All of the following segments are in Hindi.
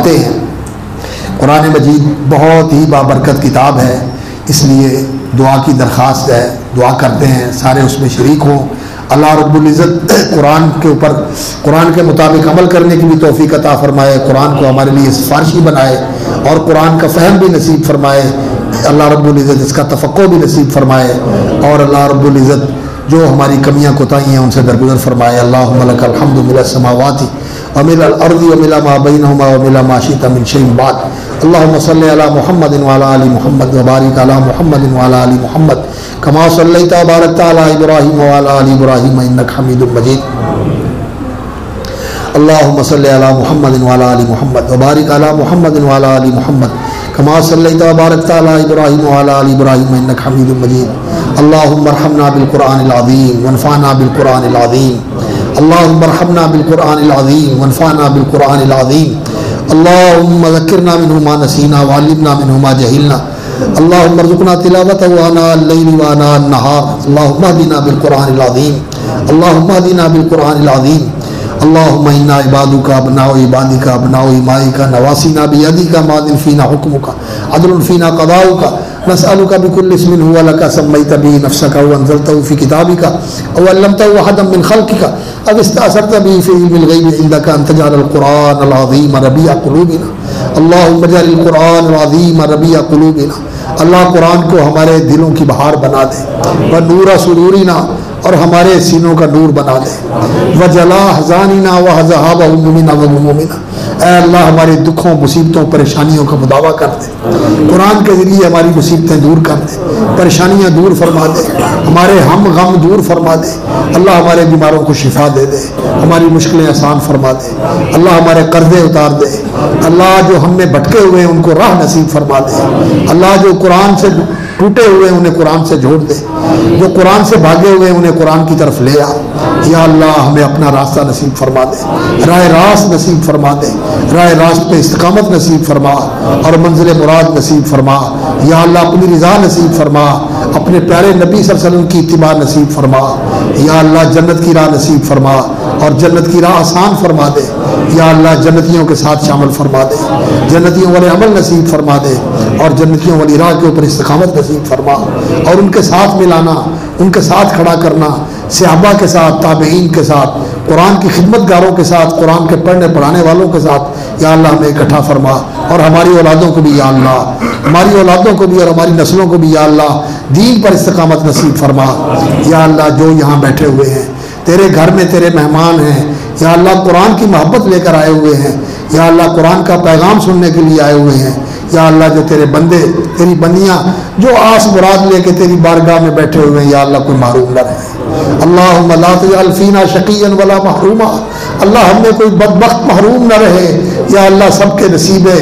फरमाते हैं। कुरान मजीद बहुत ही बाबरकत किताब है, इसलिए दुआ की दरख्वास्त है, दुआ करते हैं सारे उसमें शरीक हों। अल्लाह रब्बुल इज़्ज़त कुरान के ऊपर, कुरान के मुताबिक अमल करने की भी तौफीक अता फरमाए, कुरान को हमारे लिए सिफारिशी बनाए और कुरान का फ़हम भी नसीब फरमाए। अल्लाह रब्बुल इज़्ज़त इसका तफ़क्कुर भी नसीब फरमाए और अल्लाह रब्बुल इज़्ज़त जो हमारी कमियाँ कोताहियाँ उनसे दरगुजर फरमाए। अल्लाहुम्मा लकल हम्दु मिनस समावाति व मिनल अर्ज़ि व मिन मा बैनहुमा व मिन मा शि'ता मिन शैइन बाद। अल्लाहुम्मा सल्लि अला मुहम्मदिन व अला आलि मुहम्मद व बारिक अला मुहम्मदिन व अला आलि मुहम्मद कमा सल्लैता व बारकता अला इब्राहीम व अला आलि इब्राहीम इन्नका हमीदुम मजीद। अल्लाहुम्मा सल्लि अला मुहम्मदिन व अला आलि मुहम्मद व बारिक अला मुहम्मदिन व अला आलि मुहम्मद कमा सल्लैता व बारकता अला इब्राहीम व अला आलि इब्राहीम इन्नका हमीदुम मजीद। अल्लाहुम्मा अर्हमना बिल कुरानिल अज़ीम वनफ़अना बिल कुरानिल अज़ीम। अल्लाहुम्मा अर्हमना बिल कुरानिल अज़ीम वनफ़अना बिल कुरानिल अज़ीम। अल्लाहुम्मा ज़क्किरना मिन्हु मा नसीना व अल्लिमना मिन्हु मा जहिलना। अल्लाहुम्मा अर्ज़ुक़ना तिलावतहु आना अल-लैलि व आना अन-नहार। अल्लाहुम्मा हदिना बिल कुरानिल अज़ीम। अल्लाहुम्मा हदिना बिल कुरानिल अज़ीम। अल्लाहुम्मा इन्ना इबादुका अबनाउ इबादिका अबनाउ इमाइका नवासीना बियदिका मादिन फीना हुक्मुका अदलुन फीना क़दाउका नसअलुका बिकुल्लि इस्मिन हुवा लका सम्मैता बिही नफ़्सका व अंज़लतहु फ़ी किताबिका अव अल्लमतहु अहदम मिन ख़ल्क़िका अव इस्तअसरता बिही फ़ी इल्मिल ग़ैबि इंदका अन तजअलल क़ुरआनल अज़ीम रबीअ क़ुलूबिना। अल्लाहुम्मा जअलिल क़ुरआनल अज़ीम रबीअ क़ुलूबिना। अल्लाह कुरान को हमारे दिलों की बहार बना दे, व नूरा सुरूरिना, और हमारे सीनों का नूर बना दे, व जला हज़ानिना व हज़हाब हुमुमिना व गुमूमिना। ऐ अल्लाह हमारे दुखों मुसीबतों परेशानियों का मुदावा कर दे, कुरान के ज़रिए हमारी मुसीबतें दूर कर दे, परेशानियाँ दूर फरमा दे, हमारे हम गम दूर फरमा दे। अल्लाह हमारे बीमारों को शिफा दे दे, हमारी मुश्किलें आसान फरमा दे। अल्लाह हमारे कर्जे उतार दे। अल्लाह जो हम में भटके हुए हैं उनको राह नसीब फरमा दे। अल्लाह जो कुरान से टूटे हुए उन्हें कुरान से जोड़ दे, जो कुरान से भागे हुए उन्हें कुरान की तरफ ले आ। या अल्लाह हमें अपना रास्ता नसीब फरमा दे, राह रास्त नसीब फरमा दे, राह रास्त पे इस्तकामत नसीब फरमा और मंजिल मुराद नसीब फरमा। या अल्लाह अपनी रज़ा नसीब फरमा, अपने प्यारे नबी सल्लल्लाहु अलैहि वसल्लम की इत्तिबा नसीब फरमा। या अल्लाह जन्नत की राह नसीब फरमा और जन्नत की राह आसान फरमा दे। या अल्लाह जन्नतियों के साथ शामिल फरमा दे, जन्नतियों वाले अमल नसीब फरमा दे और जन्नतियों वाली राह के ऊपर इस्तकामत नसीब फरमा और उनके साथ मिलाना, उनके साथ खड़ा करना, सहाबा के साथ, ताबईन के साथ, कुरान की खिदमतगारों के साथ, कुरान के पढ़ने पढ़ाने वालों के साथ या अल्लाह हमें इकट्ठा फरमा और हमारी औलादों को भी या अल्लाह, हमारी औलादों को भी और हमारी नस्लों को भी या अल्लाह दीन पर इस्तकामत नसीब फरमा। या अल्लाह जो यहाँ बैठे हुए हैं तेरे घर में तेरे मेहमान हैं, या अल्लाह कुरान की मोहब्बत लेकर आए हुए हैं, या अल्लाह कुरान का पैगाम सुनने के लिए आए हुए हैं। या अल्लाह जो तेरे बंदे, तेरी बंदियाँ जो आस मुराद लेके तेरी बारगाह में बैठे हुए हैं, या अल्लाह कोई महरूम न रहे। अल्लाहुम्मा ला तजअल फीना शक़िय्यन वला महरूमा। अल्लाह हमें कोई बदबख्त महरूम न रहे। या अल्लाह सबके नसीबे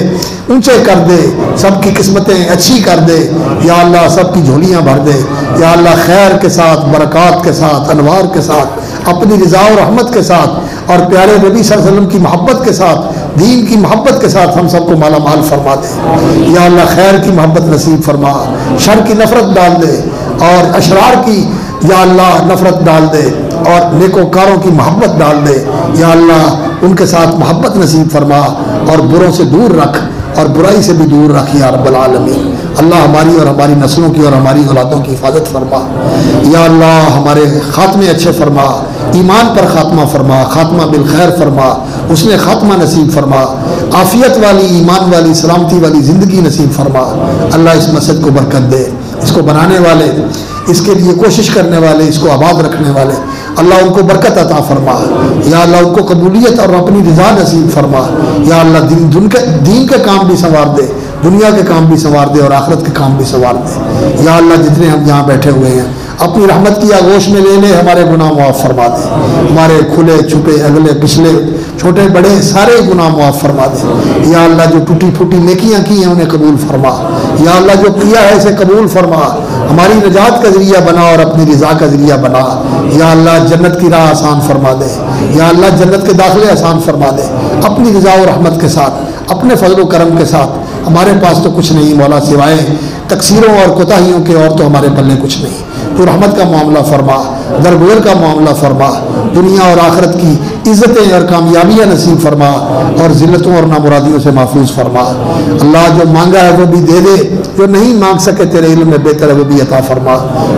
ऊंचे कर दे, सबकी किस्मतें अच्छी कर दे। या अल्लाह सबकी झोलियाँ भर दे। या अल्लाह खैर के साथ, बरक़ात के साथ, अनवार के साथ, अपनी रज़ा और रहमत के साथ और प्यारे नबी सल्लल्लाहु अलैहि वसल्लम की मोहब्बत के साथ, दीन की मोहब्बत के साथ हम सबको माला माल फरमा दे। या अल्लाह खैर की मोहब्बत नसीब फरमा, शर की नफरत डाल दे और अशरार की या अल्लाह नफरत डाल दे और नेकोकारों की मोहब्बत डाल दे। या अल्लाह उनके साथ मोहब्बत नसीब फरमा और बुरों से दूर रख और बुराई से भी दूर रख या रब्बल आलमीन। अल्लाह हमारी और हमारी नस्लों की और हमारी औलादों की हिफाजत फरमा। या अल्लाह हमारे खात्मे अच्छे फरमा, ईमान पर खात्मा फरमा, खात्मा बिल खैर फरमा, उसने खात्मा नसीब फरमा, आफियत वाली, ईमान वाली, सलामती वाली ज़िंदगी नसीब फरमा। अल्लाह इस मस्जिद को बरकत दे, इसको बनाने वाले, इसके लिए कोशिश करने वाले, इसको आबाद रखने वाले, अल्लाह उनको बरकत अता फरमा। या अल्लाह उनको कबूलियत और अपनी रज़ा नसीब फरमा। या अल्लाह दीन के काम भी संवार दे, दुनिया के काम भी संवार दे और आखिरत के काम भी संवार दे। या अल्लाह जितने हम यहाँ बैठे हुए हैं अपनी रहमत की आगोश में ले ले, हमारे गुनाह मुआफ़ फरमा दे, हमारे खुले छुपे अगले पिछले छोटे बड़े सारे गुनाह मुआफ़ फरमा दे। या अल्लाह जो टूटी फूटी नेकियां की हैं उन्हें कबूल फरमा। या अल्लाह जो किया है इसे कबूल फरमा, हमारी निजात का ज़रिया बना और अपनी रज़ा का ज़रिया बना। या अल्लाह जन्नत की राह आसान फरमा दे। या अल्लाह जन्नत के दाखिले आसान फरमा दे, अपनी रज़ा और रहमत के साथ, अपने फजल करम के साथ। हमारे पास तो कुछ नहीं मौला, सिवाय तकसीरों और कोताहियों के, और तो हमारे पल्ले कुछ नहीं। तो रहमत का मामला फरमा, दरगुजर का मामला फरमा, दुनिया और आखिरत की इज़्ज़तें और कामयाबियाँ नसीब फरमा और ज़िल्लतों और नामुरादियों से महफूज फरमा। अल्लाह जो मांगा है वो भी दे दे, जो नहीं मांग सके तेरे इल्म में बेहतर है वो भी अता फरमा।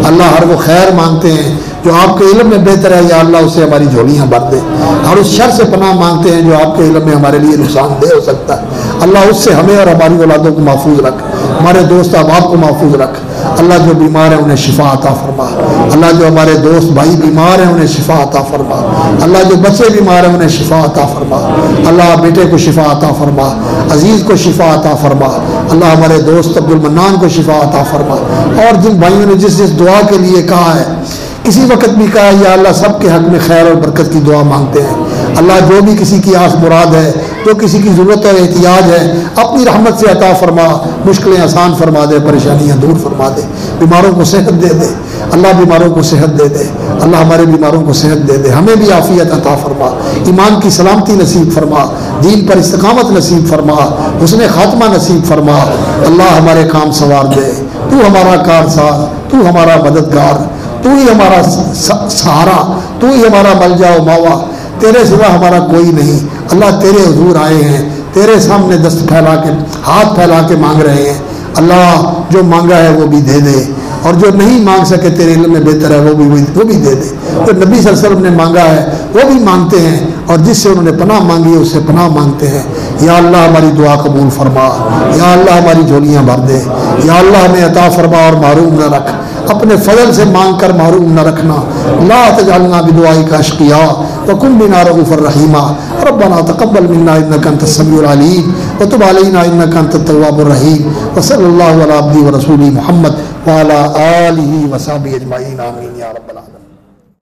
अल्लाह हर वो खैर मांगते हैं जो आपके इल्म में बेहतर है, या अल्लाह उससे हमारी झोलियाँ भर दे। और उस शर से पनाह मांगते हैं जो आपके इल्म में हमारे लिए नुकसानदेह हो सकता है, अल्लाह उससे हमें और हमारी औलादों को महफूज रख, हमारे दोस्त अहबाब को महफूज रख। अल्लाह जो बीमार है उन्हें शिफा अता फरमा। अल्लाह जो हमारे दोस्त भाई बीमार हैं उन्हें शिफा अता फरमा। अल्लाह जो बच्चे बीमार हैं उन्हें शिफा अता फरमा। अल्लाह बेटे को शिफा अता फरमा, अजीज़ को शिफा अता फरमा। अल्लाह हमारे दोस्त अब्दुल मन्नान को शिफा अता फरमा। और जिन भाइयों ने जिस जिस दुआ के लिए कहा है, किसी वक्त भी कहा, या अल्लाह सबके हक में खैर और बरकत की दुआ मांगते हैं। अल्लाह जो भी किसी की आस मुराद है, जो किसी की ज़रूरत और एहतियाज है, अपनी रहमत से अता फरमा, मुश्किलें आसान फरमा दे, परेशानियाँ दूर फरमा दे, बीमारों को सेहत दे दे। अल्लाह बीमारों को सेहत दे दे, अल्लाह हमारे बीमारों को सेहत दे दे, हमें भी आफियत अता फरमा, ईमान की सलामती नसीब फरमा, दीन पर इस्तिकामत नसीब फरमा, हुस्न खात्मा नसीब फरमा। अल्लाह हमारे काम संवार दे, तू हमारा कारसाज, तू हमारा मददगार, तू ही हमारा सहारा, तू ही हमारा मलजा व मावा, तेरे सिवा हमारा कोई नहीं। अल्लाह तेरे हुजूर आए हैं, तेरे सामने दस्त फैला के, हाथ फैला के मांग रहे हैं। अल्लाह जो मांगा है वो भी दे दे, और जो नहीं मांग सके तेरे इल्म में बेहतर है वो भी दे दे। जो नबी सल्लल्लाहु अलैहि वसल्लम ने मांगा है वो भी मांगते हैं, और जिससे उन्होंने पनाह मांगी है उससे पनाह मांगते हैं। या अल्लाह हमारी दुआ कबूल फरमा, या अल्लाह हमारी झोलियाँ भर दे, या अल्लाह हमें अता फरमा और महरूम न रख, अपने फजल से मांग कर महरूम न रखना। ला तजअलना बिदुआई का अशकिया व कुन बिना रऊफ़ुर रहीमा। रब्बना तक़ब्बल मिन्ना इन्नका अंतस समीउल अलीम व तुब अलैना इन्नका अंतत तव्वाबुर रहीम। व सल्लल्लाहु अला अब्दी व रसूली मुहम्मद व अला आलिहि व सहबिहि अजमईन। आमीन या रब्बल आलमीन।